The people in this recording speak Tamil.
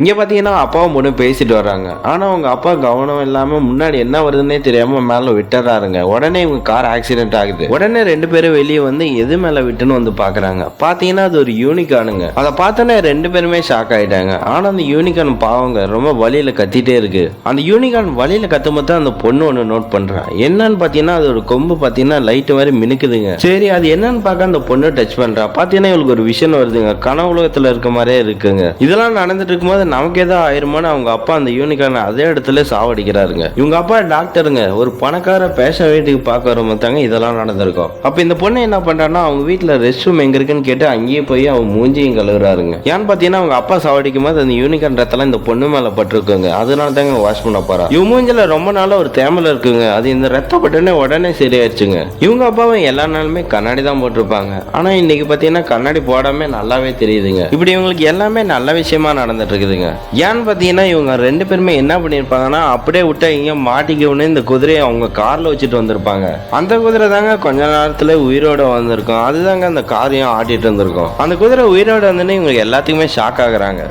இங்க பாத்தீங்கன்னா அப்பாவும் பொண்ணு பேசிட்டு வர்றாங்க. ஆனா அவங்க அப்பா கவனம் இல்லாம முன்னாடி என்ன வருதுன்னே தெரியாம மேல விட்டுறாருங்க. உடனே இவங்க கார் ஆக்சிடென்ட் ஆகுது. உடனே ரெண்டு பேரும் வெளியே வந்து எது மேல விட்டுன்னு வந்து பாக்குறாங்க. பாத்தீங்கன்னா அது ஒரு யூனிகானுங்க. அதை பார்த்தோன்னே ரெண்டு பேருமே ஷாக் ஆயிட்டாங்க. ஆனா அந்த யூனிகான் பாவங்க ரொம்ப வழியில கத்திட்டே இருக்கு. அந்த யூனிகான் வழியில கத்தும்போது அந்த பொண்ணு ஒண்ணு நோட் பண்றா. என்னன்னு பாத்தீங்கன்னா அது ஒரு கொம்பு பாத்தீங்கன்னா லைட் மாதிரி மினுக்குதுங்க. சரி அது என்னன்னு பார்க்க அந்த பொண்ணு டச் பண்றா. பாத்தீங்கன்னா இவளுக்கு ஒரு விஷன் வருதுங்க. கனவு உலகத்துல இருக்க மாதிரியே இருக்குங்க. இதெல்லாம் நடந்துட்டு இருக்கும்போது நமக்கு ஏதோ ஆயிருமான்னு அவங்க அப்பா அந்த யூனிகான் அதே இடத்துல சாவடிக்கிறாருங்க. இவங்க அப்பா டாக்டருங்க. ஒரு பணக்கார பேஷன் வீட்டுக்கு பார்க்க வரமாட்டாங்க. இதெல்லாம் நடந்திருக்கும். அப்ப இந்த பொண்ணு என்ன பண்றான்னா அவங்க வீட்டுல ரெஸ்ட் ரூம் எங்க இருக்குன்னு கேட்டு அங்கேயே போய் அவங்க மூஞ்சியும் கழுவுறாருங்க. ஏன்னு பாத்தீங்கன்னா அவங்க அப்பா சாவடிக்கும் போது அந்த யூனிகான் ரத்தெல்லாம் இந்த பொண்ணு மேல பட்டிருக்குங்க. அதனால தாங்க வாஷ் பண்ண போறா. இவங்க மூஞ்சில ரொம்ப நாளா ஒரு தேமல் இருக்குங்க. அது இந்த ரத்தப்பட்டனே உடனே சரியாயிருச்சுங்க. இவங்க அப்பாவும் எல்லா நாளுமே கண்ணாடி தான் போட்டிருப்பாங்க. ஆனா இன்னைக்கு பாத்தீங்கன்னா கண்ணாடி போடாம நல்லாவே தெரியுதுங்க. இப்படி இவங்களுக்கு எல்லாமே நல்ல விஷயமா நடந்துட்டு இருக்குதுங்க. ஏன்னு பாத்தீங்கன்னா இவங்க ரெண்டு பேருமே என்ன பண்ணிருப்பாங்கன்னா அப்படியே விட்டா இங்க மாட்டிக்கவுன்னு இந்த குதிரையை அவங்க கார்ல வச்சுட்டு வந்திருப்பாங்க. அந்த குதிரை தாங்க கொஞ்ச நேரத்துல உயிரோட வந்திருக்கும். அதுதாங்க அந்த காரையும் ஆட்டிட்டு வந்திருக்கும். அந்த குதிரை உயிரோட வந்து இவங்க எல்லாத்துக்குமே ஷாக் ஆகுறாங்க.